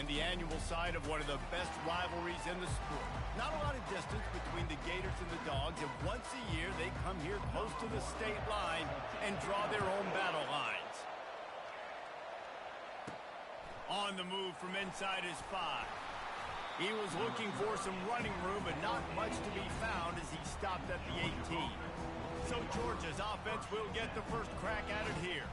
and the annual side of one of the best rivalries in the sport. Not a lot of distance between the Gators and the Dogs, and once a year they come here close to the state line and draw their own battle lines. On the move from inside his 5. He was looking for some running room, but not much to be found as he stopped at the 18. So Georgia's offense will get the first crack at it here.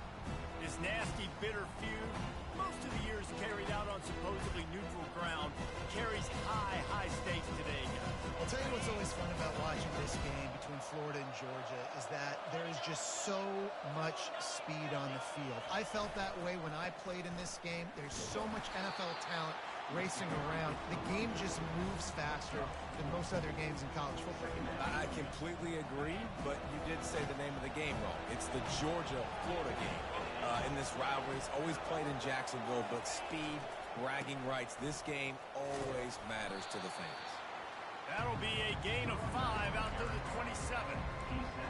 This nasty, bitter feud, most of the years carried out on supposedly neutral ground, carries high stakes today, guys. I'll tell you what's always fun about watching this game between Florida and Georgia is that there is just so much speed on the field. I felt that way when I played in this game. There's so much NFL talent racing around. The game just moves faster than most other games in college football. I completely agree, but you did say the name of the game wrong. It's the Georgia-Florida game. In this rivalry, it's always played in Jacksonville, but speed, bragging rights, this game always matters to the fans. That'll be a gain of 5 out to the 27.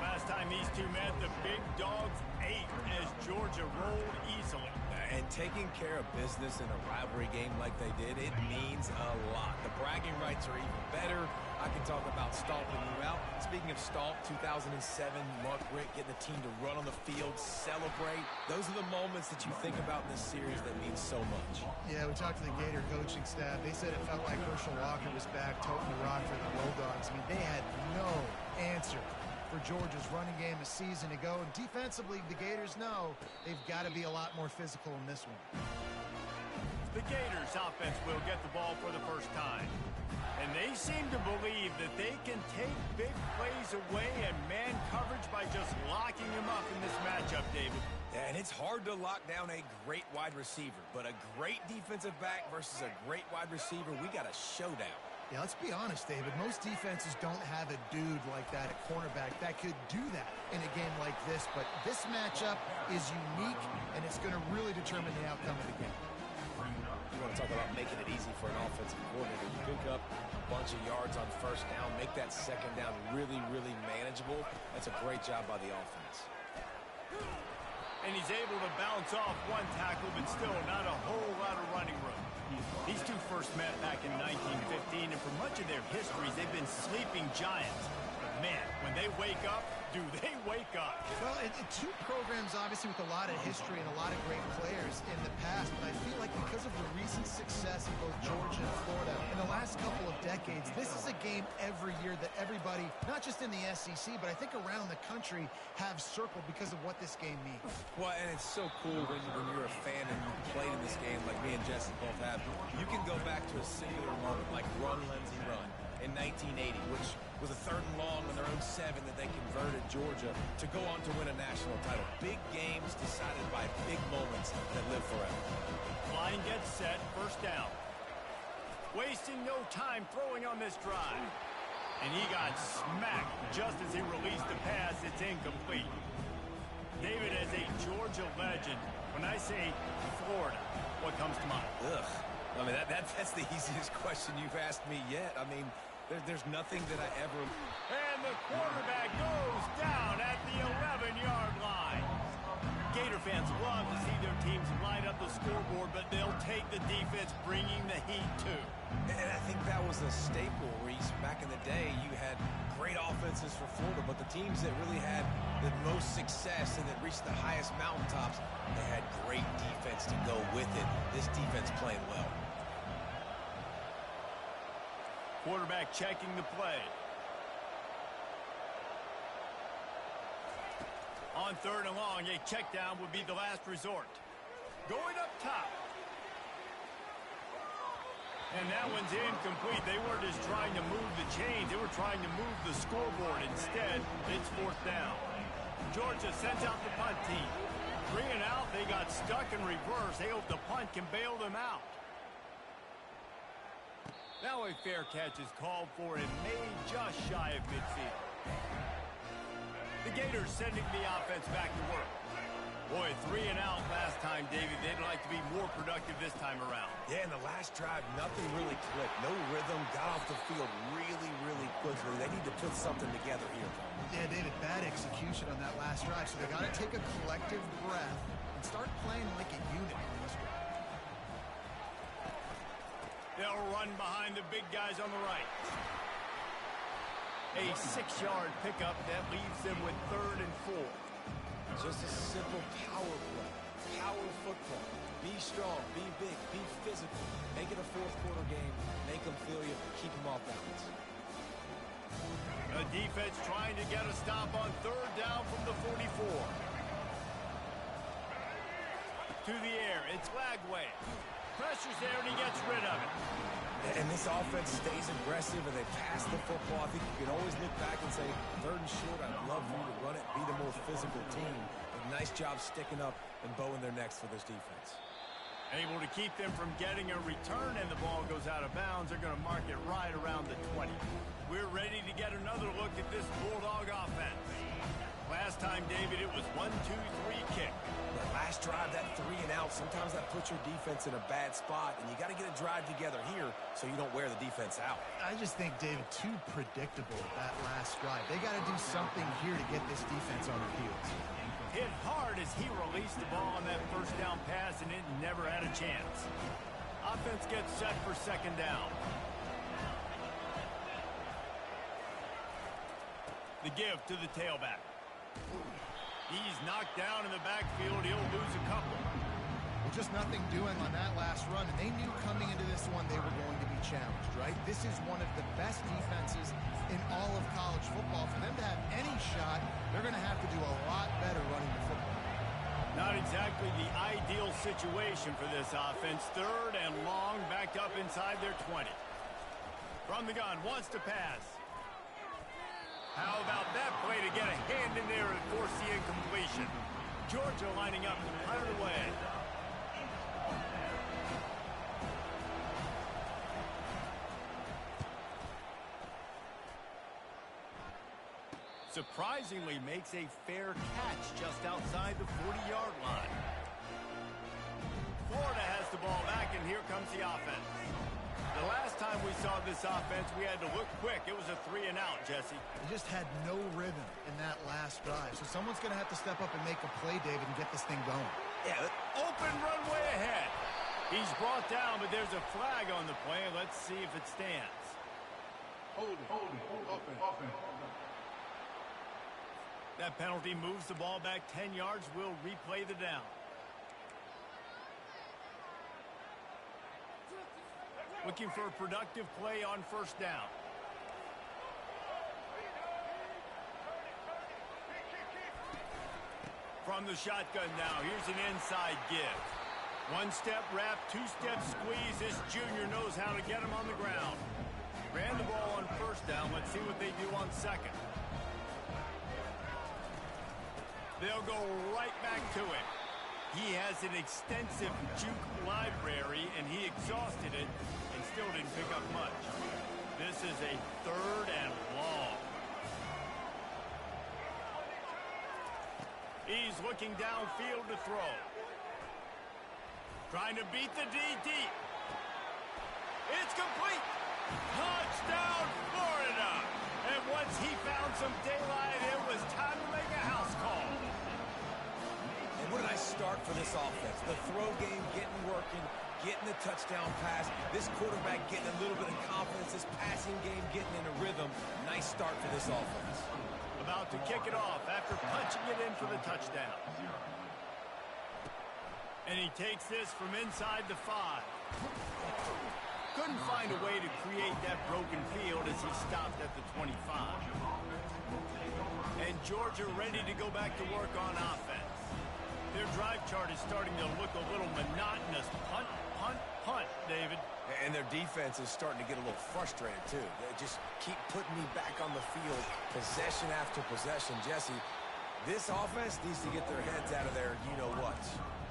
Last time these two met, the Big Dogs ate as Georgia rolled easily. And taking care of business in a rivalry game like they did, it means a lot. The bragging rights are even better. I can talk about stomping you out. Speaking of stomp, 2007, Mark Richt getting the team to run on the field, celebrate. Those are the moments that you think about in this series that mean so much. Yeah, we talked to the Gator coaching staff. They said it felt like Herschel Walker was back toting the rock for the Bulldogs. I mean, they had no answer for Georgia's running game a season ago. And defensively, the Gators know they've got to be a lot more physical in this one. The Gators offense will get the ball for the first time. And they seem to believe that they can take big plays away and man coverage by just locking him up in this matchup, David. Yeah, and it's hard to lock down a great wide receiver, but a great defensive back versus a great wide receiver, we got a showdown. Yeah, let's be honest, David. Most defenses don't have a dude like that at cornerback that could do that in a game like this, but this matchup is unique, and it's going to really determine the outcome of the game. You want to talk about making it easy for an offensive coordinator. You pick up a bunch of yards on first down, make that second down really manageable. That's a great job by the offense. And he's able to bounce off one tackle, but still not a whole lot of running room. These two first met back in 1915, and for much of their histories, they've been sleeping giants. But man, when they wake up, do they wake up? Well, two programs, obviously, with a lot of history and a lot of great players in the past, but I feel like because of the recent success in both Georgia and Florida in the last couple of decades, this is a game every year that everybody, not just in the SEC, but I think around the country, have circled because of what this game means. Well, and it's so cool when you're a fan and you played in this game like me and Jesse both have. You can go back to a singular moment like Run, Lindsey, Run in 1980, which was a 3rd and long on their own 7 that they converted Georgia to go on to win a national title. Big games decided by big moments that live forever. Line gets set, first down. Wasting no time throwing on this drive. And he got smacked just as he released the pass. It's incomplete. David, as a Georgia legend, when I say Florida, what comes to mind? Ugh. I mean, that's the easiest question you've asked me yet. I mean, there's nothing that I ever... And the quarterback goes down at the 11-yard line. Gator fans love to see their teams line up the scoreboard, but they'll take the defense bringing the heat too. And I think that was a staple, Reese. Back in the day, you had great offenses for Florida, but the teams that really had the most success and that reached the highest mountaintops, they had great defense to go with it. This defense playing well. Quarterback checking the play. On 3rd and long, a check down would be the last resort. Going up top. And that one's incomplete. They weren't just trying to move the chains. They were trying to move the scoreboard. Instead, it's 4th down. Georgia sends out the punt team. 3 and out, they got stuck in reverse. They hope the punt can bail them out. Now a fair catch is called for and made just shy of midfield. The Gators sending the offense back to work. Boy, 3 and out last time, David. They'd like to be more productive this time around. Yeah, in the last drive, nothing really clicked. No rhythm, got off the field really quickly. They need to put something together here. Yeah, David, bad execution on that last drive, so they got to take a collective breath and start playing like a unit on this drive. They'll run behind the big guys on the right. A 6-yard pickup that leaves them with 3rd and 4. Just a simple power play. Power football. Be strong, be big, be physical. Make it a fourth-quarter game. Make them feel you. Keep them off balance. The defense trying to get a stop on 3rd down from the 44. To the air, it's Lagway. Pressure's there, and he gets rid of it. And this offense stays aggressive, and they pass the football. I think you can always look back and say, 3rd and short, I'd love for you to run it, be the more physical team. But nice job sticking up and bowing their necks for this defense. Able to keep them from getting a return, and the ball goes out of bounds. They're going to mark it right around the 20. We're ready to get another look at this Bulldog offense. Last time, David, it was 1-2-3 kick. That last drive, that 3 and out, sometimes that puts your defense in a bad spot, and you got to get a drive together here so you don't wear the defense out. I just think, David, too predictable that last drive. They got to do something here to get this defense on their heels. Hit hard as he released the ball on that 1st down pass, and it never had a chance. Offense gets set for 2nd down. The give to the tailback. He's knocked down in the backfield. He'll lose a couple. Well, just nothing doing on that last run, and they knew coming into this one they were going to be challenged, right? This is one of the best defenses in all of college football. For them to have any shot, they're going to have to do a lot better running the football. Not exactly the ideal situation for this offense. 3rd and long, backed up inside their 20. From the gun, wants to pass. How about that play to get a hand in there and force the incompletion? Georgia lining up to fire it away. Surprisingly makes a fair catch just outside the 40-yard line. Florida has the ball back, and here comes the offense. The last time we saw this offense, we had to look quick. It was a 3 and out, Jesse. They just had no rhythm in that last drive. So someone's going to have to step up and make a play, David, and get this thing going. Yeah, open runway ahead. He's brought down, but there's a flag on the play. Let's see if it stands. Hold it, open. That penalty moves the ball back 10 yards. We'll replay the down. Looking for a productive play on 1st down. From the shotgun now, here's an inside give. 1-step wrap, 2-step squeeze. This junior knows how to get him on the ground. Ran the ball on 1st down. Let's see what they do on 2nd. They'll go right back to it. He has an extensive juke library, and he exhausted it and still didn't pick up much. This is a 3rd and long. He's looking downfield to throw. Trying to beat the D deep. It's complete. Touchdown, Florida. And once he found some daylight, it was time to make a house call. And what a nice start for this offense. The throw game getting working, getting the touchdown pass. This quarterback getting a little bit of confidence. This passing game getting in a rhythm. Nice start for this offense. About to kick it off after punching it in for the touchdown. And he takes this from inside the 5. Couldn't find a way to create that broken field as he stopped at the 25. And Georgia ready to go back to work on offense. Their drive chart is starting to look a little monotonous. Punt, punt, punt, David. And their defense is starting to get a little frustrated, too. They just keep putting me back on the field, possession after possession. Jesse, this offense needs to get their heads out of there, you-know-what.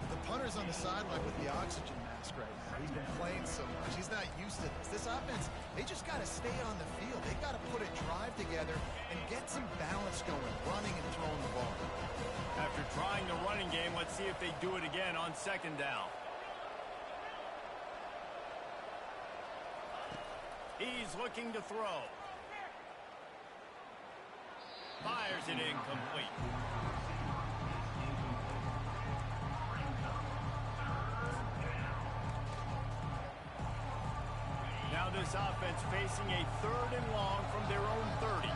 The punter's on the sideline with the oxygen mask right now. He's been playing so much. He's not used to this. This offense, they just got to stay on the field. They got to put a drive together and get some balance going, running and throwing the ball. After trying the running game, let's see if they do it again on 2nd down. He's looking to throw. Fires it incomplete. this offense facing a 3rd and long from their own 30.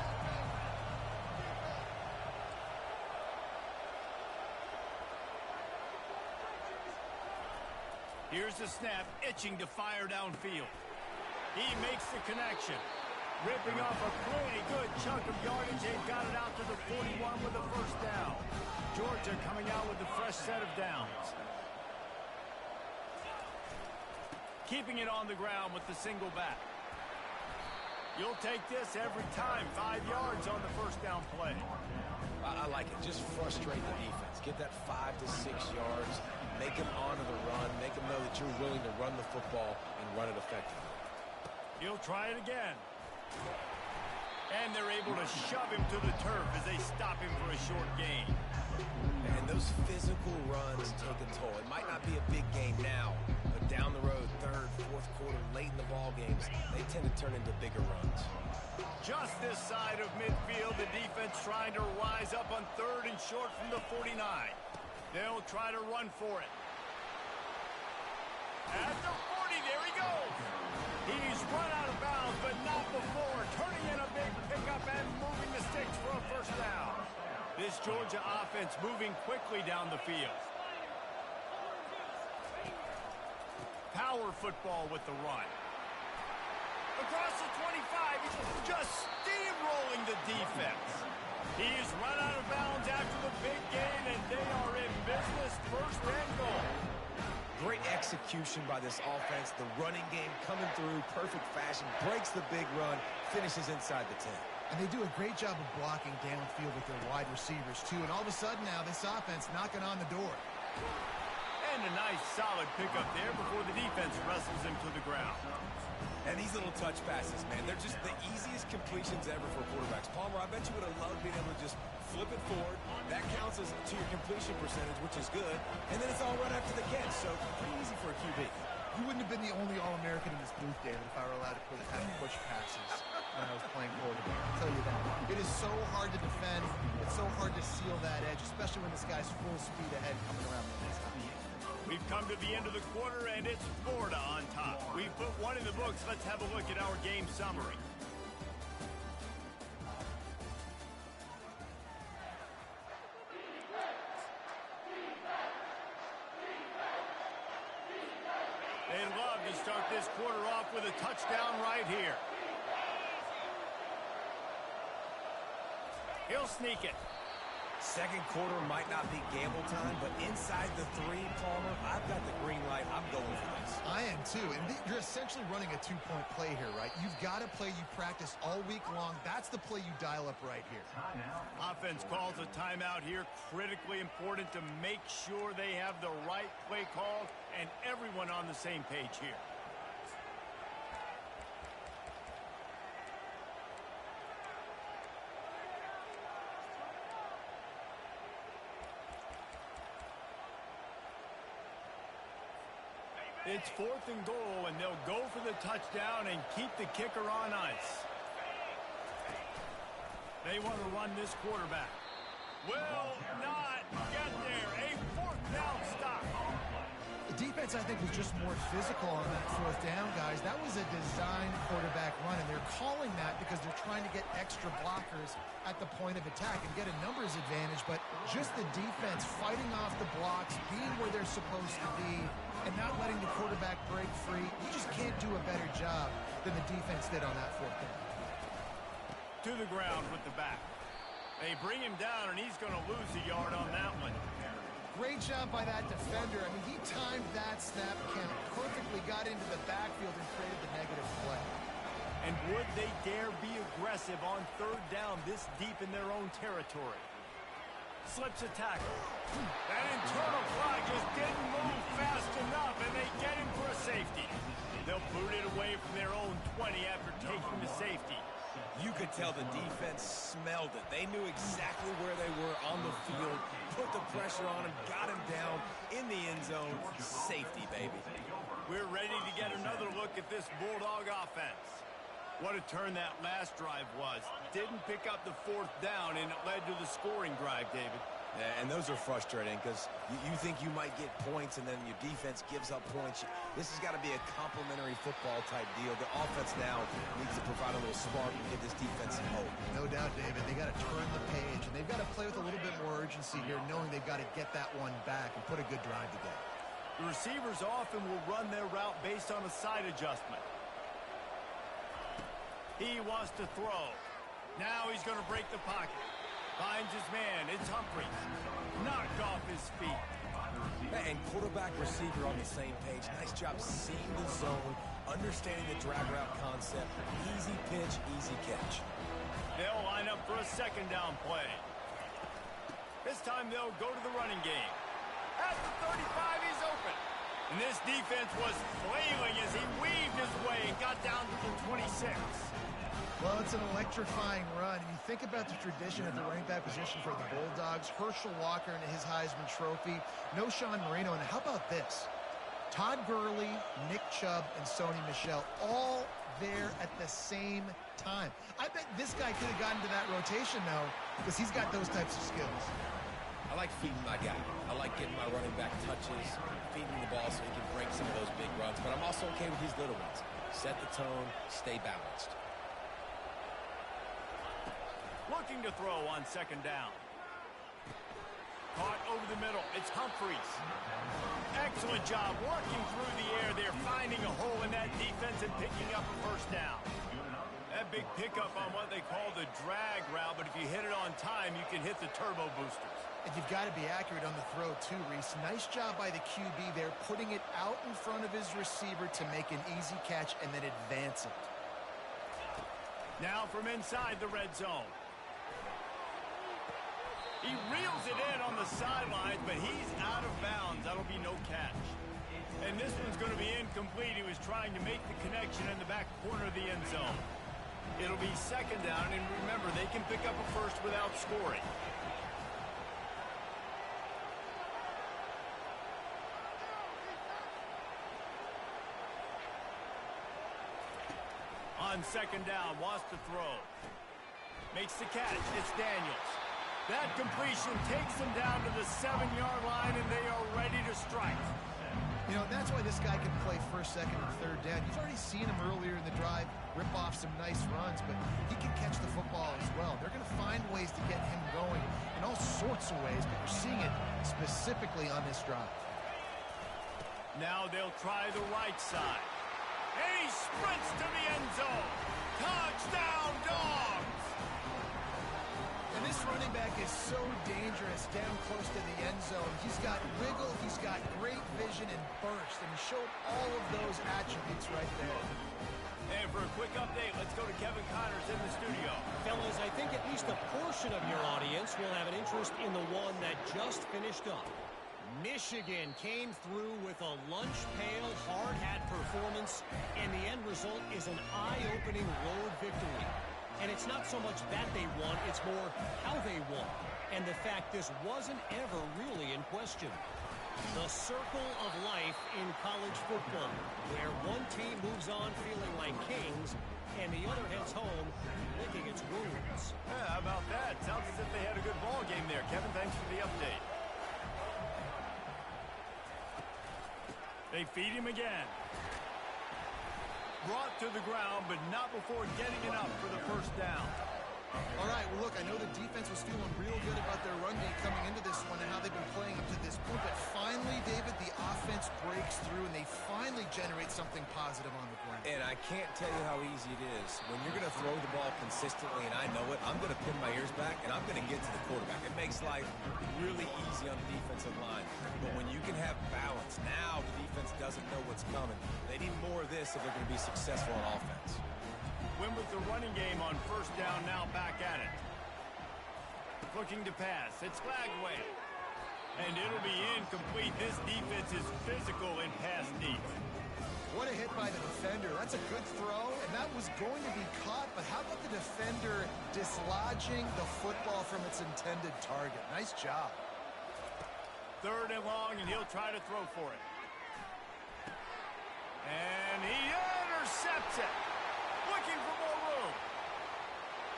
Here's the snap, itching to fire downfield. He makes the connection. Ripping off a pretty good chunk of yardage. They've got it out to the 41 with a first down. Georgia coming out with a fresh set of downs. Keeping it on the ground with the single back. You'll take this every time. 5 yards on the first down play. I like it. Just frustrate the defense. Get that 5 to 6 yards. Make them honor the run. Make them know that you're willing to run the football and run it effectively. He'll try it again. And they're able to shove him to the turf as they stop him for a short gain. And those physical runs take a toll. It might not be a big game now, but down the road, 3rd, 4th quarter, late in the ball games, they tend to turn into bigger runs. Just this side of midfield, the defense trying to rise up on 3rd and short from the 49. They'll try to run for it. At the 40, there he goes. He's run out of bounds, but not before. Turning in a big pickup and moving the sticks for a first down. This Georgia offense moving quickly down the field. Power football with the run. Across the 25, he's just steamrolling the defense. He's run out of bounds after the big gain, and they are in business. 1st and goal. Great execution by this offense. The running game coming through, perfect fashion, breaks the big run, finishes inside the 10. And they do a great job of blocking downfield with their wide receivers, too. And all of a sudden now, this offense knocking on the door. And a nice, solid pickup there before the defense wrestles him to the ground. And these little touch passes, man, they're just the easiest completions ever for quarterbacks. Palmer, I bet you would have loved being able to just flip it forward. That counts as to your completion percentage, which is good. And then it's all run after the catch, so pretty easy for a QB. You wouldn't have been the only All-American in this booth, David, if I were allowed to have push passes when I was playing quarterback. I'll tell you that. It is so hard to defend. It's so hard to seal that edge, especially when this guy's full speed ahead coming around the next time. We've come to the end of the quarter, and it's Florida on top. We've put one in the books. Let's have a look at our game summary. They'd love to start this quarter off with a touchdown right here. He'll sneak it. Second quarter might not be gamble time, but inside the 3, Palmer, I've got the green light. I'm going for this. I am too. And you're essentially running a 2-point play here, right? You've got to play you practice all week long. That's the play you dial up right here. Offense calls a timeout here. Critically important to make sure they have the right play call and everyone on the same page here. It's 4th and goal, and they'll go for the touchdown and keep the kicker on ice. They want to run this quarterback. Will not get there. A 4th down stop. The defense, I think, was just more physical on that 4th down, guys. That was a designed quarterback run, and they're calling that because they're trying to get extra blockers at the point of attack and get a numbers advantage, but just the defense fighting off the blocks, being where they're supposed to be, and not letting the quarterback break free. You just can't do a better job than the defense did on that 4th down. To the ground with the back. They bring him down, and he's going to lose a yard on that one. Great job by that defender. I mean, he timed that snap count perfectly, got into the backfield, and created the negative play. And would they dare be aggressive on 3rd down this deep in their own territory? Slips a tackle. That internal fly just didn't move fast enough, and they get him for a safety. They'll boot it away from their own 20 after taking the safety. You could tell the defense smelled it. They knew exactly where they were on the field, put the pressure on him, got him down in the end zone. Safety, baby. We're ready to get another look at this Bulldog offense. What a turn that last drive was. Didn't pick up the 4th down, and it led to the scoring drive, David. And those are frustrating because you think you might get points and then your defense gives up points. This has got to be a complementary football type deal. The offense now needs to provide a little spark and give this defense some hope. No doubt, David. They got to turn the page, and they've got to play with a little bit more urgency here, knowing they've got to get that one back and put a good drive together. The receivers often will run their route based on a side adjustment. He wants to throw. Now he's going to break the pocket. Finds his man. It's Humphries. Knocked off his feet. And quarterback receiver on the same page. Nice job seeing the zone, understanding the drag route concept. Easy pitch, easy catch. They'll line up for a second down play. This time they'll go to the running game. At the 35, he's open. And this defense was flailing as he weaved his way and got down to the 26. Well, it's an electrifying run, and you think about the tradition at the running back position for the Bulldogs. Herschel Walker and his Heisman Trophy. No Sean Marino, and how about this? Todd Gurley, Nick Chubb, and Sony Michel all there at the same time. I bet this guy could have gotten to that rotation, though, because he's got those types of skills. I like feeding my guy. I like getting my running back touches, feeding the ball so he can break some of those big runs, but I'm also okay with these little ones. Set the tone, stay balanced. Looking to throw on second down. Caught over the middle. It's Humphries. Excellent job working through the air there, finding a hole in that defense and picking up a first down. That big pickup on what they call the drag route, but if you hit it on time, you can hit the turbo boosters. And you've got to be accurate on the throw, too, Reese. Nice job by the QB there, putting it out in front of his receiver to make an easy catch and then advance it. Now from inside the red zone. He reels it in on the sidelines, but he's out of bounds. That'll be no catch. And this one's going to be incomplete. He was trying to make the connection in the back corner of the end zone. It'll be second down, and remember, they can pick up a first without scoring. On second down, wants to throw. Makes the catch. It's Daniels. That completion takes them down to the 7-yard line, and they are ready to strike. You know, that's why this guy can play first, second, and third down. You've already seen him earlier in the drive rip off some nice runs, but he can catch the football as well. They're going to find ways to get him going in all sorts of ways, but we're seeing it specifically on this drive. Now they'll try the right side. And he sprints to the end zone. Touchdown, Dogs! And this running back is so dangerous down close to the end zone. He's got wiggle, he's got great vision and burst, and he showed all of those attributes right there. And for a quick update, let's go to Kevin Connors in the studio. Fellas, I think at least a portion of your audience will have an interest in the one that just finished up. Michigan came through with a lunch pail, hard hat performance, and the end result is an eye-opening road victory. And it's not so much that they won, it's more how they won. And the fact this wasn't ever really in question. The circle of life in college football, where one team moves on feeling like kings, and the other heads home licking its wounds. Yeah, how about that? Sounds as if they had a good ball game there. Kevin, thanks for the update. They feed him again. Brought to the ground, but not before getting it up for the first down. All right, well, look, I know the defense was feeling real good about their run game coming into this one and how they've been playing up to this point, but finally, David, the offense breaks through and they finally generate something positive on the ground. And I can't tell you how easy it is. When you're going to throw the ball consistently, and I know it, I'm going to pin my ears back, and I'm going to get to the quarterback. It makes life really easy on the defensive line. But when you can have balance, now the defense doesn't know what's coming. They need more of this if they're going to be successful on offense. Win with the running game on first down, now back at it. Looking to pass. It's Lagway. And it'll be incomplete. This defense is physical in pass deep. What a hit by the defender. That's a good throw, and that was going to be caught, but how about the defender dislodging the football from its intended target? Nice job. Third and long, and he'll try to throw for it. And he intercepts it. Looking for more room.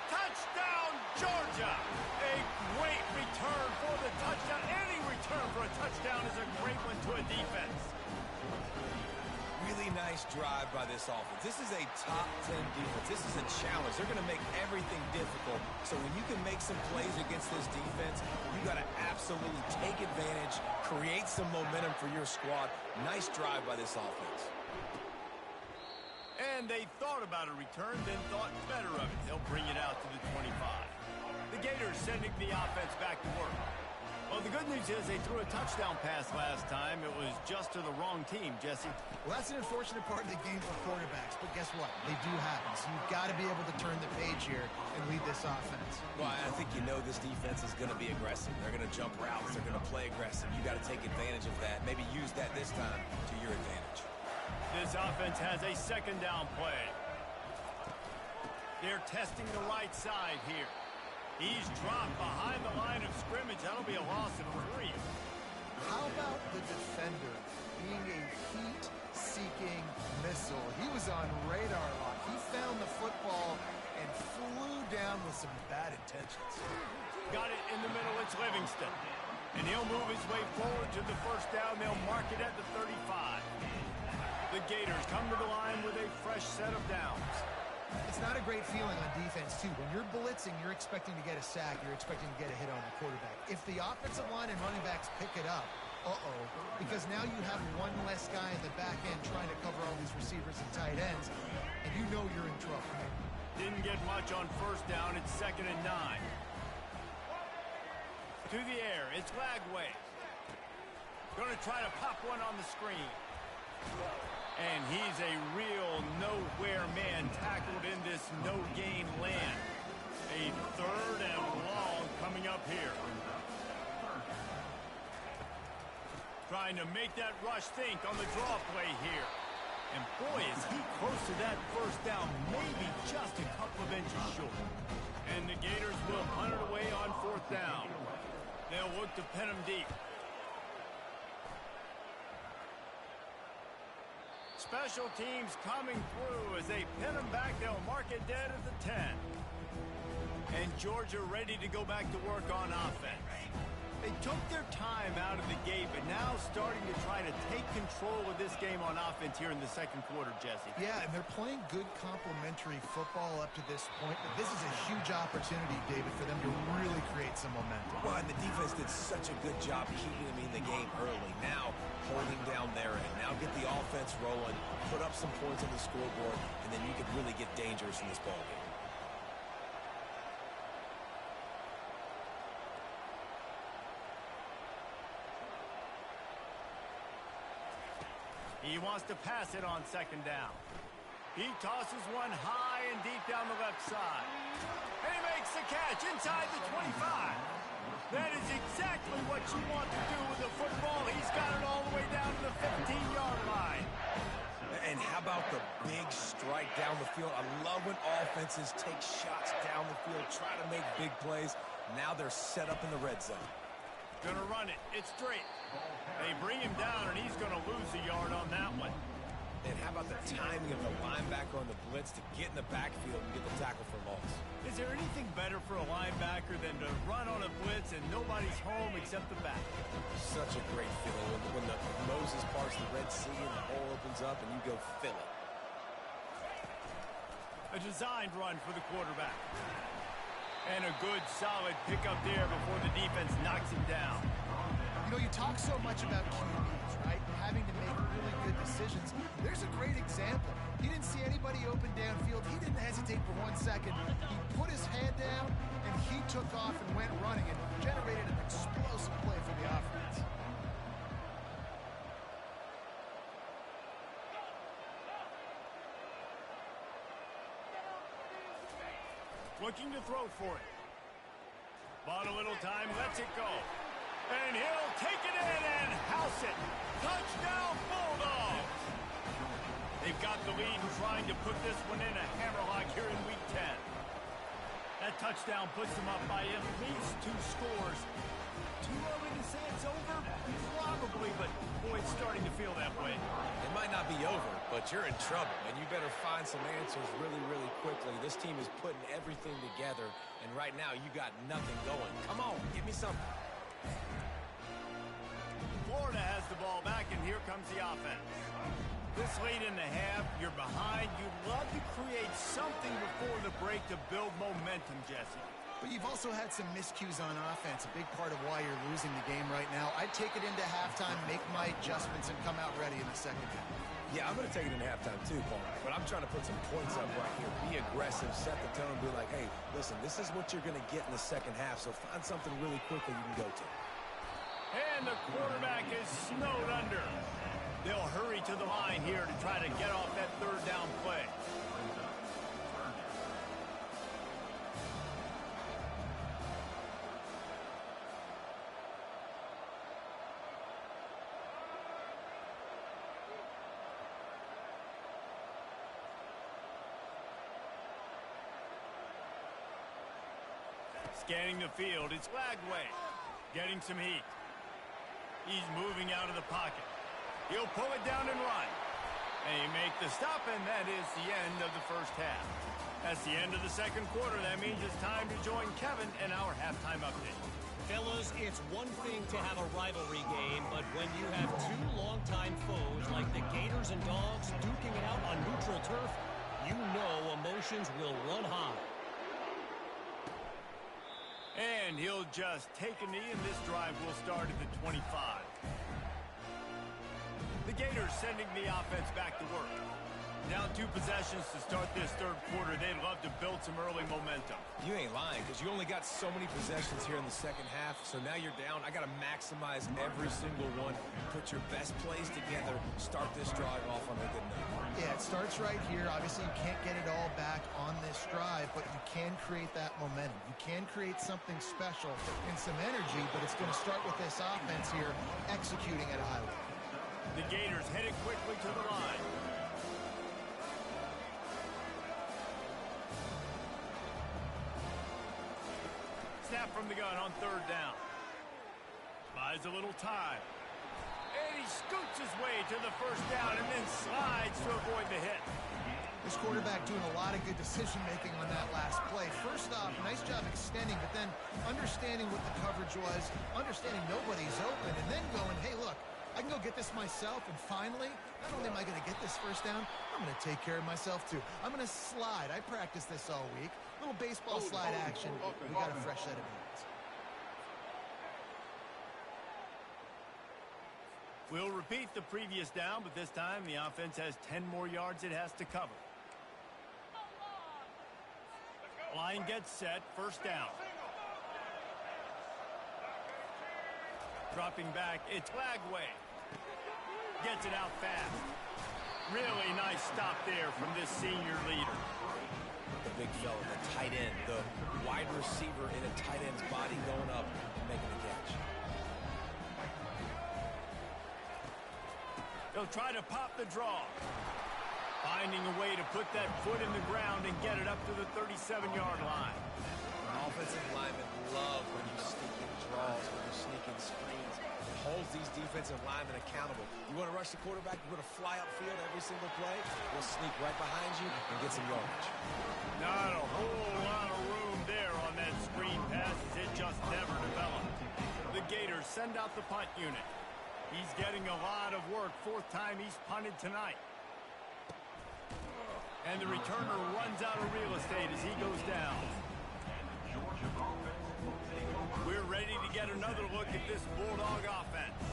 Touchdown, Georgia. A great return for the touchdown. return for a touchdown is a great one to a defense. Really nice drive by this offense. This is a top 10 defense. This is a challenge. They're going to make everything difficult. So when you can make some plays against this defense, you got to absolutely take advantage, create some momentum for your squad. Nice drive by this offense. And they thought about a return, then thought better of it. They'll bring it out to the 25. The Gators sending the offense back to work. Well, the good news is they threw a touchdown pass last time. It was just to the wrong team, Jesse. Well, that's an unfortunate part of the game for quarterbacks, but guess what? They do happen, so you've got to be able to turn the page here and lead this offense. Well, I think you know this defense is going to be aggressive. They're going to jump routes. They're going to play aggressive. You got to take advantage of that. Maybe use that this time to your advantage. This offense has a second down play. They're testing the right side here. He's dropped behind the line of scrimmage. That'll be a loss of 3. How about the defender being a heat-seeking missile? He was on radar lock. He found the football and flew down with some bad intentions. Got it in the middle. It's Livingston. And he'll move his way forward to the first down. They'll mark it at the 35. The Gators come to the line with a fresh set of downs. It's not a great feeling on defense, too. When you're blitzing, you're expecting to get a sack. You're expecting to get a hit on the quarterback. If the offensive line and running backs pick it up, because now you have one less guy in the back end trying to cover all these receivers and tight ends, and you know you're in trouble. Didn't get much on first down. It's 2nd and 9. To the air. It's Lagway. Going to try to pop one on the screen. And he's a real nowhere man tackled in this no-gain land. A 3rd and long coming up here. Trying to make that rush think on the draw play here. And boy, is he close to that first down, maybe just a couple of inches short. And the Gators will punt it away on 4th down. They'll look to pin him deep. Special teams coming through as they pin them back. They'll mark it dead at the 10. And Georgia ready to go back to work on offense. They took their time out of the gate, but now starting to try to take control of this game on offense here in the second quarter, Jesse. Yeah, and they're playing good complementary football up to this point, but this is a huge opportunity, David, for them to really create some momentum. Well, and the defense did such a good job keeping them in the game early. Now, holding down their end. Now get the offense rolling, put up some points on the scoreboard, and then you could really get dangerous in this ballgame. He wants to pass it on 2nd down. He tosses one high and deep down the left side. And he makes the catch inside the 25. That is exactly what you want to do with the football. He's got it all the way down to the 15-yard line. And how about the big strike down the field? I love when offenses take shots down the field, try to make big plays. Now they're set up in the red zone. Gonna run it. It's straight. They bring him down, and he's gonna lose a yard on that one. And how about the timing of the linebacker on the blitz to get in the backfield and get the tackle for loss? Is there anything better for a linebacker than to run on a blitz and nobody's home except the back? Such a great feeling when the Moses parts the Red Sea and the hole opens up and you go fill it. A designed run for the quarterback. And a good, solid pickup there before the defense knocks him down. You know, you talk so much about QBs, right? Having to make really good decisions. There's a great example. He didn't see anybody open downfield. He didn't hesitate for 1 second. He put his head down, and he took off and went running and generated an explosive play for the offense. Looking to throw for it. Bought a little time, lets it go. And he'll take it in and house it. Touchdown, Bulldogs! They've got the lead and trying to put this one in a hammerlock here in Week 10. That touchdown puts them up by at least 2 scores. Too early to say it's over? Probably, but boy, it's starting to feel that way. It might not be over, but you're in trouble, and you better find some answers really, really quickly. This team is putting everything together, and right now you got nothing going. Come on, give me something. ball back, and here comes the offense. This late in the half, you're behind. You'd love to create something before the break to build momentum, Jesse. But you've also had some miscues on offense, a big part of why you're losing the game right now. I'd take it into halftime, make my adjustments, and come out ready in the second half. Yeah, I'm going to take it into halftime too, Paul. But I'm trying to put some points up right here. Be aggressive, set the tone, be like, hey, listen, this is what you're going to get in the second half, so find something really quickly you can go to. And the quarterback is snowed under. They'll hurry to the line here to try to get off that third down play. Scanning the field, it's Lagway. Getting some heat. He's moving out of the pocket. He'll pull it down and run. And he make the stop, and that is the end of the first half. That's the end of the second quarter. That means it's time to join Kevin in our halftime update. Fellas, it's one thing to have a rivalry game, but when you have two longtime foes like the Gators and Dogs duking it out on neutral turf, you know emotions will run high. And he'll just take a knee, and this drive will start at the 25. The Gators sending the offense back to work. Down 2 possessions to start this third quarter. They'd love to build some early momentum. You ain't lying, because you only got so many possessions here in the second half, so now you're down. I got to maximize every single one. Put your best plays together. Start this drive off on a good note. Yeah, it starts right here. Obviously, you can't get it all back on this drive, but you can create that momentum. You can create something special and some energy, but it's going to start with this offense here executing at a high level. The Gators headed quickly to the line. Snap from the gun on third down. Buys a little time. And he scoots his way to the first down and then slides to avoid the hit. This quarterback doing a lot of good decision-making on that last play. First off, nice job extending, but then understanding what the coverage was, understanding nobody's open, and then going, hey, look, I can go get this myself, and finally, not only am I going to get this first down, I'm going to take care of myself, too. I'm going to slide. I practiced this all week. Little baseball slide action. We got a fresh set of hands. We'll repeat the previous down, but this time the offense has 10 more yards it has to cover. Line gets set, first down. Dropping back, it's Lagway. Gets it out fast. Really nice stop there from this senior leader. The big fella, the tight end, the wide receiver in a tight end's body going up and making the catch. They'll try to pop the draw. Finding a way to put that foot in the ground and get it up to the 37-yard line. Offensive linemen love when you sneak in draws, when you sneak in screens. It holds these defensive linemen accountable. You want to rush the quarterback, you want to fly upfield every single play, we'll sneak right behind you and get some yardage. Not a whole lot of room there on that screen pass as it just never developed. The Gators send out the punt unit. He's getting a lot of work. 4th time he's punted tonight. And the returner runs out of real estate as he goes down. We're ready to get another look at this Bulldog offense.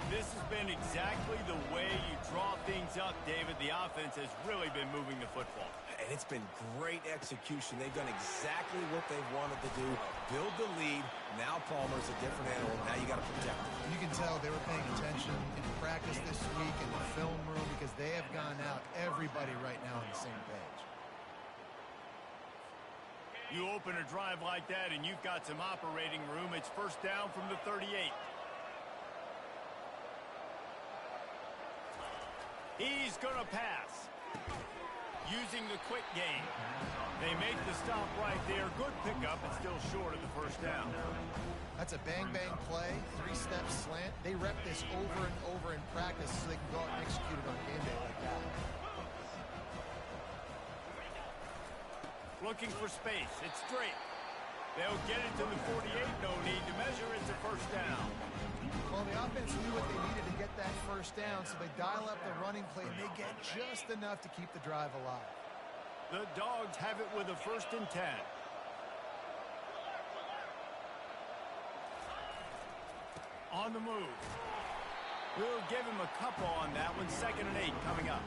This has been exactly the way you draw things up, David. The offense has really been moving the football. And it's been great execution. They've done exactly what they've wanted to do. Build the lead. Now Palmer's a different animal. Now you got to protect him. You can tell they were paying attention in practice this week in the film room because they have gone out, everybody right now on the same page. You open a drive like that and you've got some operating room. It's first down from the 38. He's going to pass. Using the quick game. They make the stop right there. Good pickup, but still short of the first down. That's a bang-bang play, 3-step slant. They rep this over and over in practice so they can go out and execute it on game day like that. Looking for space. It's straight. They'll get it to the 48. No need to measure. It's a first down. Well, the offense knew what they needed to get that first down, so they dial up the running play, and they get just enough to keep the drive alive. The Dogs have it with a 1st and 10. On the move. We'll give him a couple on that one. 2nd and 8 coming up.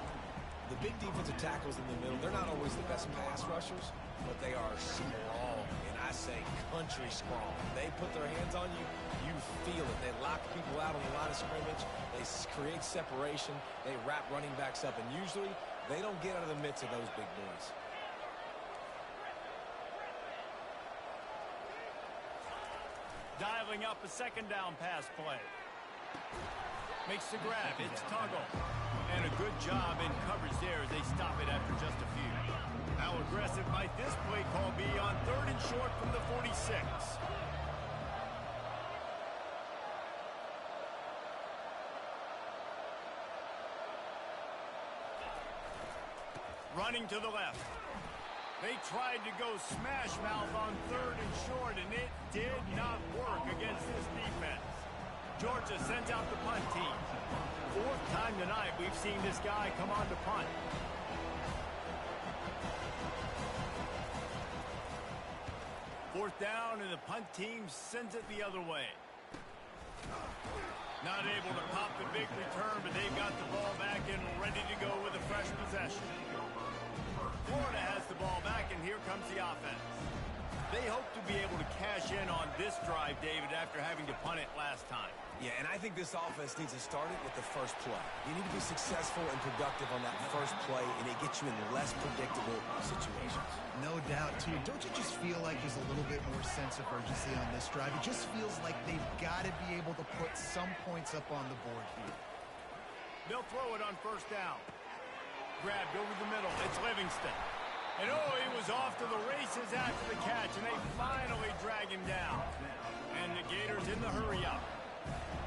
The big defensive tackles in the middle, they're not always the best pass rushers, but they are strong, and I say country strong. They put their hands on you, you feel it. They lock people out on the line of scrimmage. They create separation. They wrap running backs up, and usually they don't get out of the midst of those big boys. Dialing up a 2nd down pass play. Makes the grab. It's Tuggle. And a good job in coverage there as they stop it after just a few. How aggressive might this play call be on 3rd and short from the 46? Running to the left. They tried to go smash mouth on 3rd and short, and it did not work against this defense. Georgia sends out the punt team. 4th time tonight we've seen this guy come on to punt. Fourth down, and the punt team sends it the other way. Not able to pop the big return, but they've got the ball back and ready to go with a fresh possession. Florida has the ball back, and here comes the offense. They hope to be able to cash in on this drive, David, after having to punt it last time. Yeah, and I think this offense needs to start it with the first play. You need to be successful and productive on that first play, and it gets you in less predictable situations. No doubt, too. Don't you just feel like there's a little bit more sense of urgency on this drive? It just feels like they've got to be able to put some points up on the board here. They'll throw it on 1st down. Grabbed over the middle. It's Livingston. And he was off to the races after the catch, and they finally drag him down. And the Gators in the hurry-up.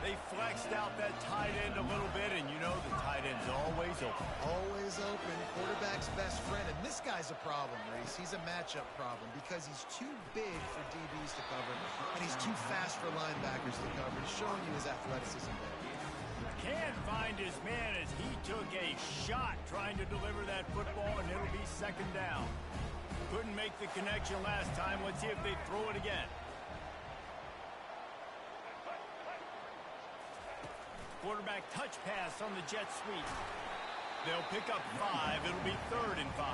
They flexed out that tight end a little bit, and you know the tight end's always open. Always open. Quarterback's best friend. And this guy's a problem, Reese. He's a matchup problem because he's too big for DBs to cover, and he's too fast for linebackers to cover. He's showing you his athleticism there. Can't find his man as he took a shot trying to deliver that football, and it'll be 2nd down. Couldn't make the connection last time. Let's see if they throw it again. Quarterback touch pass on the jet sweep. They'll pick up 5. It'll be 3rd and 5.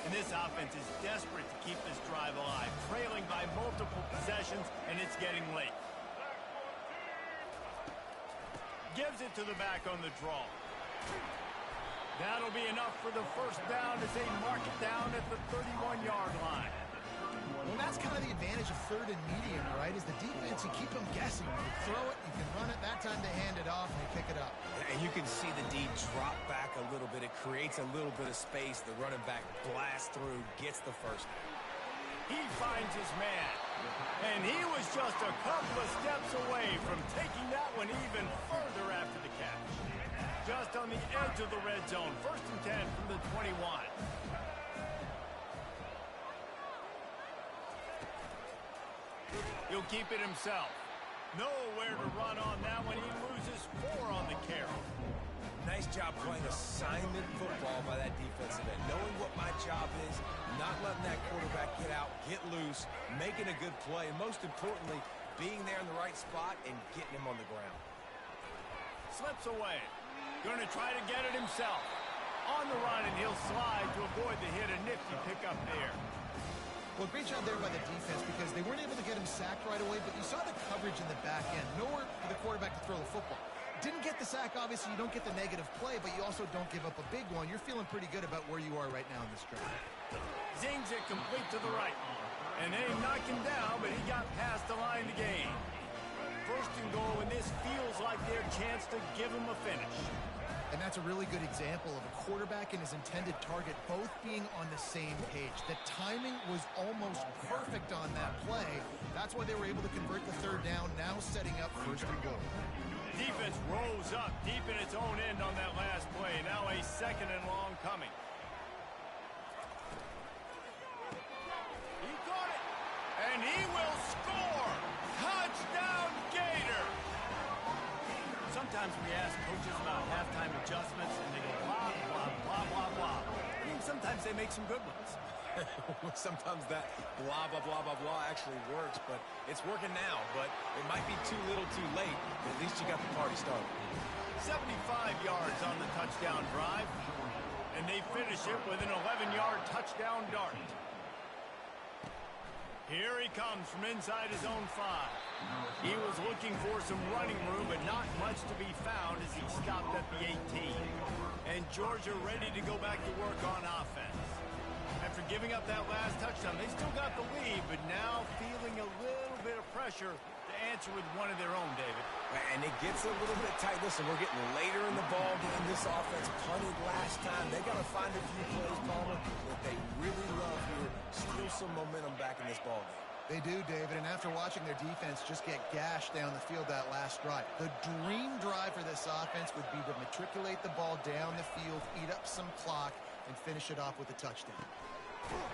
And this offense is desperate to keep this drive alive, trailing by multiple possessions, and it's getting late. Gives it to the back on the draw. That'll be enough for the 1st down as they mark it down at the 31-yard line. Well, that's kind of the advantage of 3rd and medium, right? Is the defense, you keep them guessing. You throw it, you can run it. That time they hand it off, and they pick it up. And you can see the D drop back a little bit. It creates a little bit of space. The running back blasts through, gets the 1st down. He finds his man. And he was just a couple of steps away from taking that one even further after the catch. Just on the edge of the red zone. 1st and 10 from the 21. He'll keep it himself. Nowhere to run on that one. He loses 4 on the carry. Nice job playing assignment football by that defensive end. Knowing what my job is, not letting that quarterback get out, get loose, making a good play, and most importantly, being there in the right spot and getting him on the ground. Slips away. Going to try to get it himself. On the run, and he'll slide to avoid the hit. A nifty pickup there. Well, great job there by the defense because they weren't able to get him sacked right away, but you saw the coverage in the back end. Nowhere for the quarterback to throw the football. Didn't get the sack, obviously. You don't get the negative play, but you also don't give up a big one. You're feeling pretty good about where you are right now in this drive. Zings it complete to the right. And they knocked him down, but he got past the line to gain. 1st and goal, and this feels like their chance to give him a finish. And that's a really good example of a quarterback and his intended target both being on the same page. The timing was almost perfect on that play. That's why they were able to convert the 3rd down, now setting up 1st and goal. Defense rose up deep in its own end on that last play. Now a 2nd and long coming. He caught it. And he will score! Touchdown, Gator! Sometimes we ask coaches about halftime adjustments, and they go blah, blah, blah, blah, blah. I mean, sometimes they make some good ones. Sometimes that blah, blah, blah, blah, blah actually works, but it's working now. But it might be too little too late. But at least you got the party started. 75 yards on the touchdown drive, and they finish it with an 11-yard touchdown dart. Here he comes from inside his own 5. He was looking for some running room, but not much to be found as he stopped at the 18. And Georgia ready to go back to work on offense. After giving up that last touchdown, they still got the lead, but now feeling a little bit of pressure to answer with one of their own, David. And it gets a little bit tight. Listen, we're getting later in the ball game. This offense punted last time. They got to find a few plays, Palmer, that they really love here. Steal some momentum back in this ball game. They do, David, and after watching their defense just get gashed down the field that last drive, the dream drive for this offense would be to matriculate the ball down the field, eat up some clock, and finish it off with a touchdown.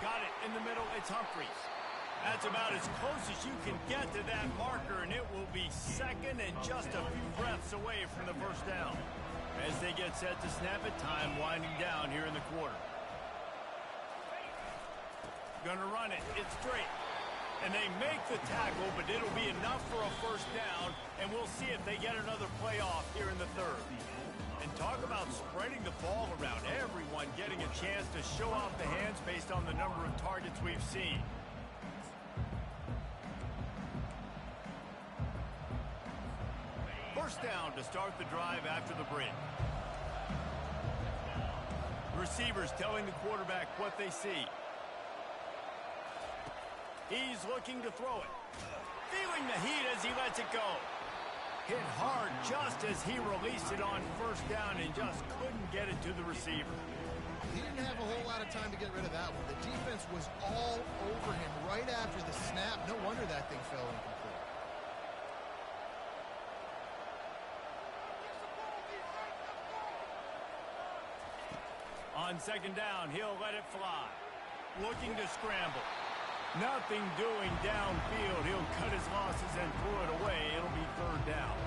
Got it in the middle. It's Humphries. That's about as close as you can get to that marker, and it will be second and just a few breaths away from the first down. As they get set to snap it, time winding down here in the quarter. Gonna run it. It's straight. And they make the tackle, but it'll be enough for a first down, and we'll see if they get another play off here in the third. And talk about spreading the ball around, everyone getting a chance to show off the hands based on the number of targets we've seen. First down to start the drive after the break. Receivers telling the quarterback what they see. He's looking to throw it. Feeling the heat as he lets it go. Hit hard just as he released it on first down and just couldn't get it to the receiver. He didn't have a whole lot of time to get rid of that one. The defense was all over him right after the snap. No wonder that thing fell incomplete. On second down, he'll let it fly. Looking to scramble. Nothing doing downfield. He'll cut his losses and throw it away. It'll be third down.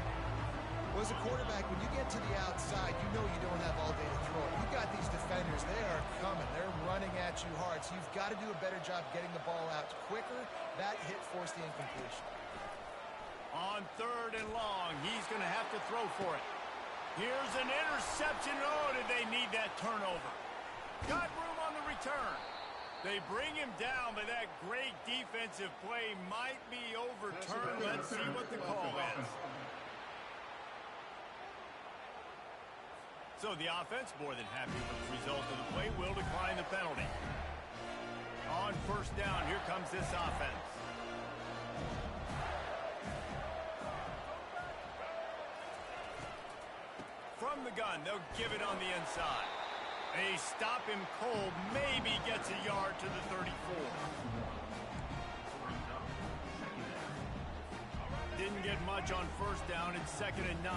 Well, as a quarterback, when you get to the outside, you know you don't have all day to throw it. You've got these defenders. They are coming. They're running at you hard. So you've got to do a better job getting the ball out quicker. That hit forced the incompletion. On third and long, he's going to have to throw for it. Here's an interception. Oh, did they need that turnover? Got room on the return. They bring him down, but that great defensive play might be overturned. Let's see what the call is. So the offense, more than happy with the result of the play, will decline the penalty. On first down, here comes this offense. From the gun, they'll give it on the inside. They stop him cold, maybe gets a yard to the 34. Didn't get much on first down. It's 2nd and 9.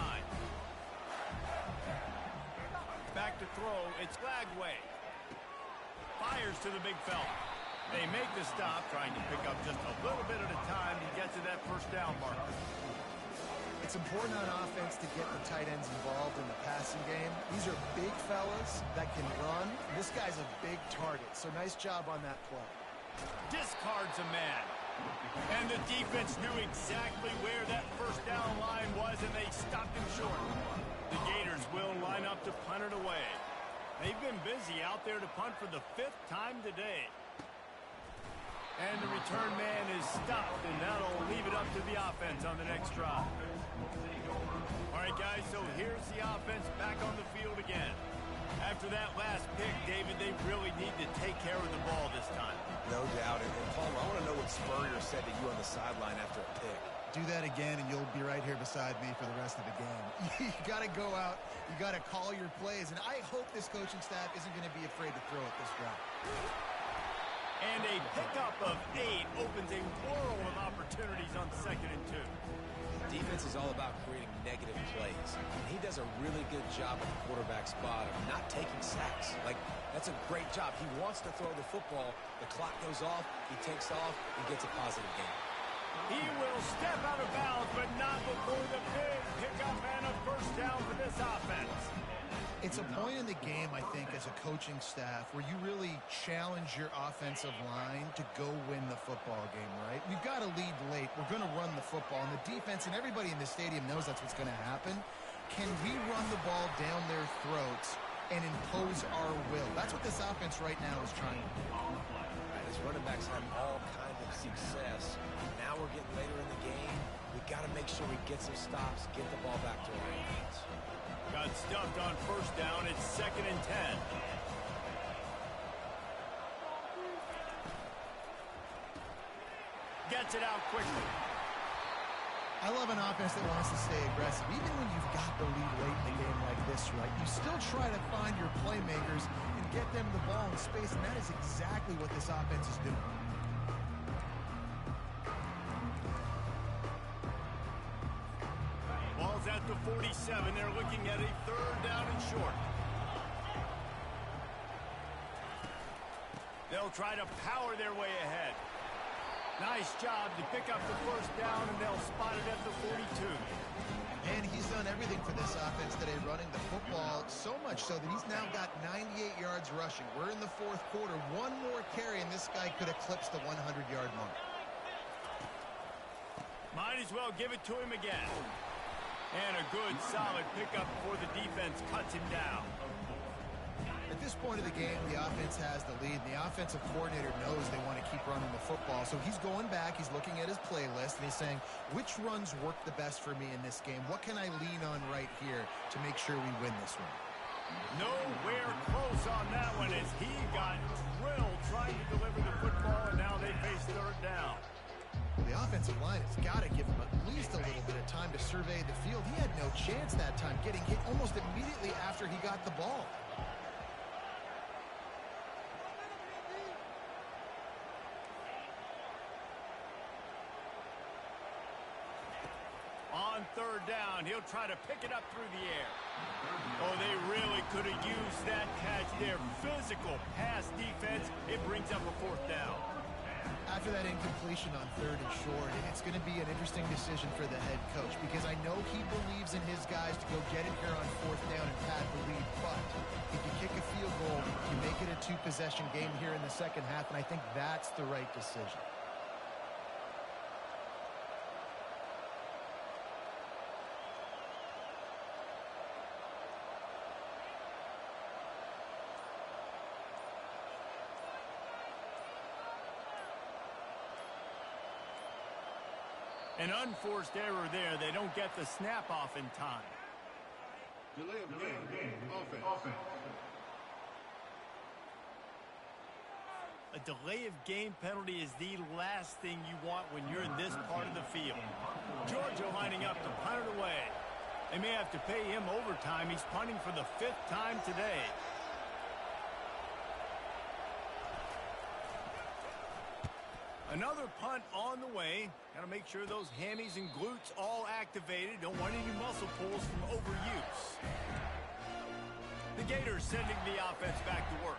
Back to throw. It's Lagway. Fires to the big fella. They make the stop, trying to pick up just a little bit at a time to get to that first down marker. It's important on offense to get the tight ends involved in the passing game. These are big fellas that can run. This guy's a big target, so nice job on that play. Discards a man. And the defense knew exactly where that first down line was, and they stopped him short. The Gators will line up to punt it away. They've been busy out there to punt for the 5th time today. And the return man is stopped, and that'll leave it up to the offense on the next drive. All right, guys, so here's the offense back on the field again. After that last pick, David, they really need to take care of the ball this time. No doubt. And Palmer, I want to know what Spurrier said to you on the sideline after a pick. Do that again, and you'll be right here beside me for the rest of the game. You got to go out. You got to call your plays, and I hope this coaching staff isn't going to be afraid to throw it this route. And a pickup of 8 opens a world of opportunities on 2nd and 2. Defense is all about creating negative plays. And he does a really good job at the quarterback spot of not taking sacks. Like, that's a great job. He wants to throw the football. The clock goes off. He takes off and gets a positive gain. He will step out of bounds, but not before the big pickup and a first down for this offense. It's a point in the game, I think, as a coaching staff where you really challenge your offensive line to go win the football game, right? We've got to lead late. We're going to run the football. And the defense and everybody in the stadium knows that's what's going to happen. Can we run the ball down their throats and impose our will? That's what this offense right now is trying to do. Right, his running backs have all kinds of success. Now we're getting later in the game. We've got to make sure we get some stops, get the ball back to our hands. Got stuffed on first down. It's 2nd and 10. Gets it out quickly. I love an offense that wants to stay aggressive. Even when you've got the lead late in a game like this, right, you still try to find your playmakers and get them the ball in space, and that is exactly what this offense is doing. Ball's at the 47. They're looking at a 3rd down and short. They'll try to power their way ahead. Nice job to pick up the first down, and they'll spot it at the 42. And he's done everything for this offense today, running the football so much so that he's now got 98 yards rushing. We're in the 4th quarter. One more carry, and this guy could eclipse the 100-yard mark. Might as well give it to him again. And a good, solid pickup before the defense cuts him down. At this point of the game, the offense has the lead. The offensive coordinator knows they want to keep running the football. So he's going back, he's looking at his playlist, and he's saying, which runs work the best for me in this game? What can I lean on right here to make sure we win this one? Nowhere close on that one as he got drilled trying to deliver the football, and now they face 3rd down. The offensive line has got to give him at least a little bit of time to survey the field. He had no chance that time, getting hit almost immediately after he got the ball. On 3rd down, he'll try to pick it up through the air. Oh, they really could have used that catch there. Physical pass defense. It brings up a 4th down. After that incompletion on 3rd and short, it's going to be an interesting decision for the head coach because I know he believes in his guys to go get it here on 4th down and pad the lead, but if you kick a field goal, you make it a 2-possession game here in the second half, and I think that's the right decision. An unforced error there. They don't get the snap off in time. Delay of game. Offense. A delay of game penalty is the last thing you want when you're in this part of the field. Georgia lining up to punt it away. They may have to pay him overtime. He's punting for the 5th time today. Another punt on the way. Got to make sure those hammies and glutes all activated. Don't want any muscle pulls from overuse. The Gators sending the offense back to work.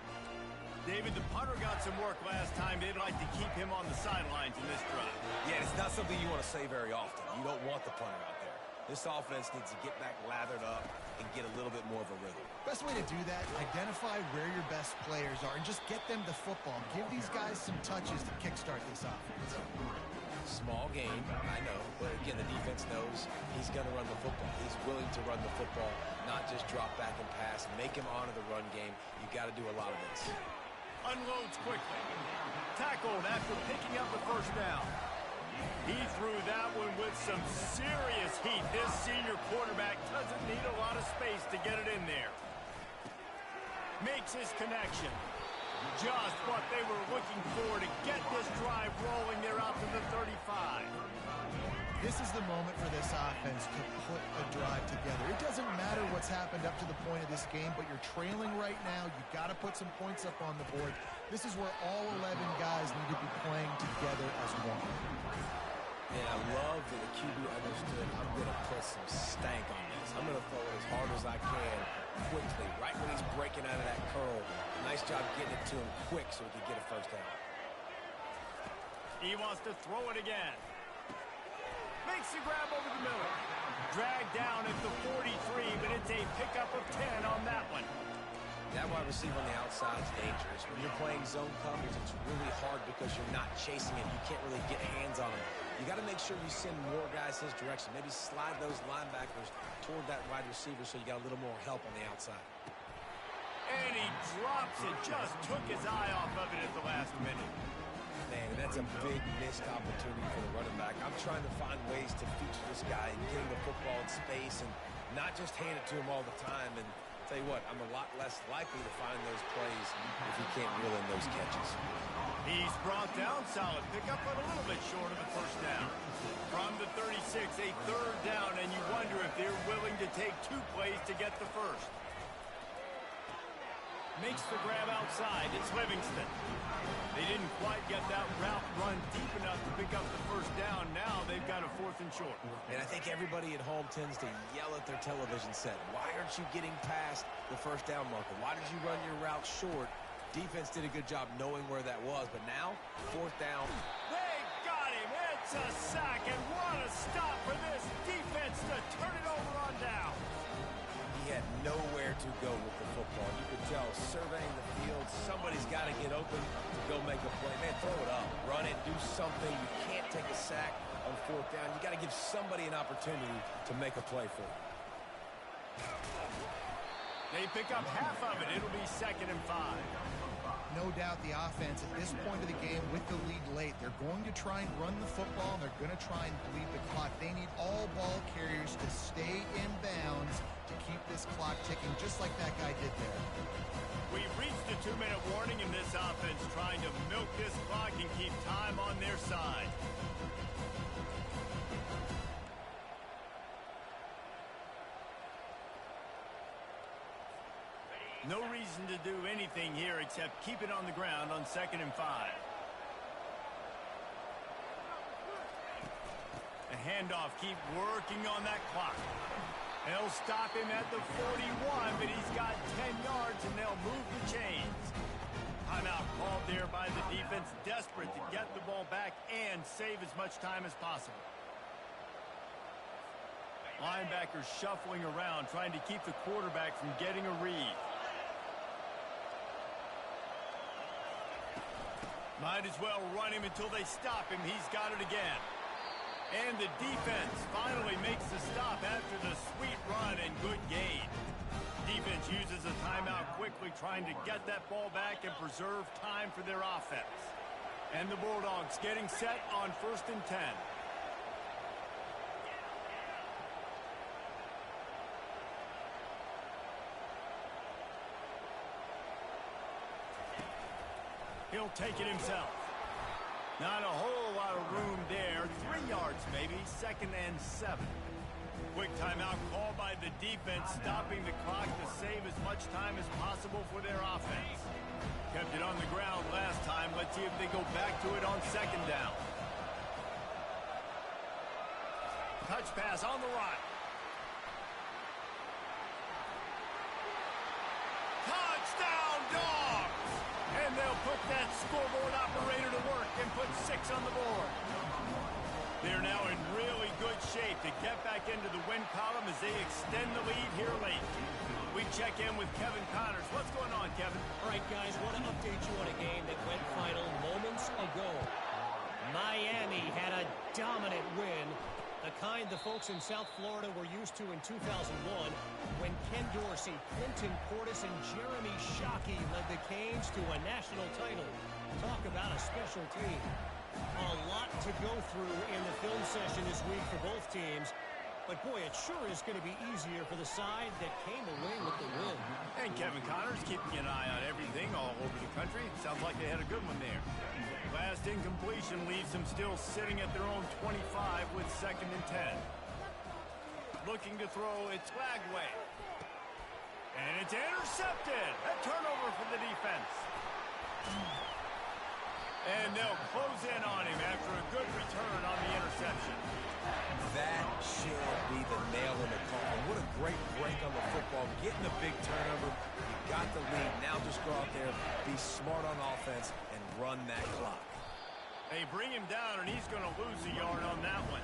David, the punter got some work last time. They'd like to keep him on the sidelines in this drive. Yeah, it's not something you want to say very often. You don't want the punter out there. This offense needs to get back lathered up and get a little bit more of a rhythm. Best way to do that, identify where your best players are and just get them the football. Give these guys some touches to kickstart this offense. Small game, I know, but again, the defense knows he's going to run the football. He's willing to run the football, not just drop back and pass, make him honor the run game. You got to do a lot of this. Unloads quickly. Tackled after picking up the first down. He threw that one with some serious heat. This senior quarterback doesn't need a lot of space to get it in there. Makes his connection. Just what they were looking for to get this drive rolling. They're out to the 35. This is the moment for this offense to put a drive together. It doesn't matter what's happened up to the point of this game, but you're trailing right now. You've got to put some points up on the board. This is where all 11 guys need to be playing together as one. And I love that the QB understood, I'm going to put some stank on this. I'm going to throw it as hard as I can quickly, right when he's breaking out of that curl. Nice job getting it to him quick so he could get a first down. He wants to throw it again. Makes the grab over the middle. Dragged down at the 43, but it's a pickup of 10 on that one. That wide receiver on the outside is dangerous. When you're playing zone coverage, it's really hard because you're not chasing him. You can't really get hands on him. You got to make sure you send more guys his direction. Maybe slide those linebackers toward that wide receiver so you got a little more help on the outside. And he drops it. Just took his eye off of it at the last minute. Man, that's a big missed opportunity for the running back. I'm trying to find ways to feature this guy and getting the football in space and not just hand it to him all the time. And tell you what, I'm a lot less likely to find those plays if he can't reel in those catches. He's brought down, solid pickup, but a little bit short of the first down. From the 36, a third down, and you wonder if they're willing to take 2 plays to get the first. Makes the grab outside. It's Livingston. They didn't quite get that route run deep enough to pick up the first down. Now they've got a 4th and short. And I think everybody at home tends to yell at their television set. Why aren't you getting past the first down marker? Why did you run your route short? Defense did a good job knowing where that was. But now, 4th down. They got him. It's a sack. And what a stop for this defense to turn it over on down. He had nowhere to go with the football. You could tell, surveying the field, somebody's got to get open to go make a play. Man, throw it up, run it, do something. You can't take a sack on 4th down. You got to give somebody an opportunity to make a play for it. They pick up half of it. It'll be 2nd and 5. No doubt the offense at this point of the game with the lead late, they're going to try and run the football, and they're going to try and bleed the clock. They need all ball carriers to stay in bounds to keep this clock ticking, just like that guy did there. We've reached the 2-minute warning in this offense, trying to milk this clock and keep time on their side. No reason to do anything here except keep it on the ground on 2nd and 5. The handoff, keep working on that clock. They'll stop him at the 41, but he's got 10 yards, and they'll move the chains. Timeout called there by the defense, desperate to get the ball back and save as much time as possible. Linebackers shuffling around, trying to keep the quarterback from getting a read. Might as well run him until they stop him. He's got it again. And the defense finally makes the stop after the sweet run and good gain. Defense uses a timeout quickly, trying to get that ball back and preserve time for their offense. And the Bulldogs getting set on 1st and 10. He'll take it himself. Not a whole lot of room there. 3 yards maybe. 2nd and 7. Quick timeout called by the defense, stopping the clock to save as much time as possible for their offense. Kept it on the ground last time. Let's see if they go back to it on 2nd down. Touch pass on the right. Touchdown, Dogs! And they'll put that scoreboard operator to work and put 6 on the board. They're now in really good shape to get back into the win column as they extend the lead here late. We check in with Kevin Connors. What's going on, Kevin? All right, guys, want to update you on a game that went final moments ago. Miami had a dominant win, the kind the folks in South Florida were used to in 2001 when Ken Dorsey, Clinton Portis, and Jeremy Shockey led the Canes to a national title. Talk about a special team. A lot to go through in the film session this week for both teams. But, boy, it sure is going to be easier for the side that came away with the win. And Kevin Connors keeping an eye on everything all over the country. Sounds like they had a good one there. Last incompletion leaves them still sitting at their own 25 with 2nd and 10. Looking to throw, it's Lagway. And it's intercepted. A turnover for the defense. And they'll close in on him after a good return on the interception. That should be the nail in the coffin. What a great break on the football. Getting a big turnover. You got the lead. Now just go out there, be smart on offense, and run that clock. They bring him down, and he's going to lose a yard on that one.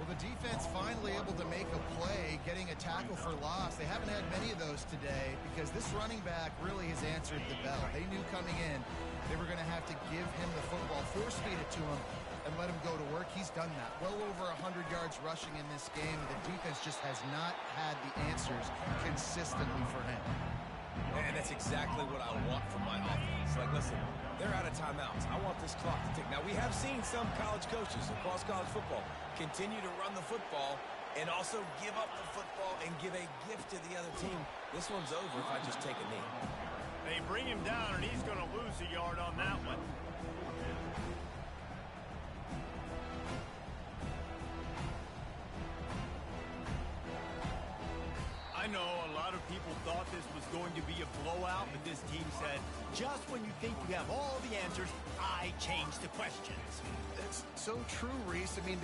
Well, the defense finally able to make a play, getting a tackle for loss. They haven't had many of those today because this running back really has answered the bell. They knew coming in they were going to have to give him the football, force feed it to him, and let him go to work. He's done that. Well over 100 yards rushing in this game. The defense just has not had the answers consistently for him. And that's exactly what I want from my offense. Like, listen, they're out of timeouts. I want this clock to tick. Now, we have seen some college coaches across college football continue to run the football and also give up the football and give a gift to the other team. This one's over if I just take a knee. They bring him down, and he's going to lose a yard on that one. I know a lot of people thought this was going to be a blowout, but this team said, just when you think you have all the answers, I change the questions. It's so true, Reese. I mean, they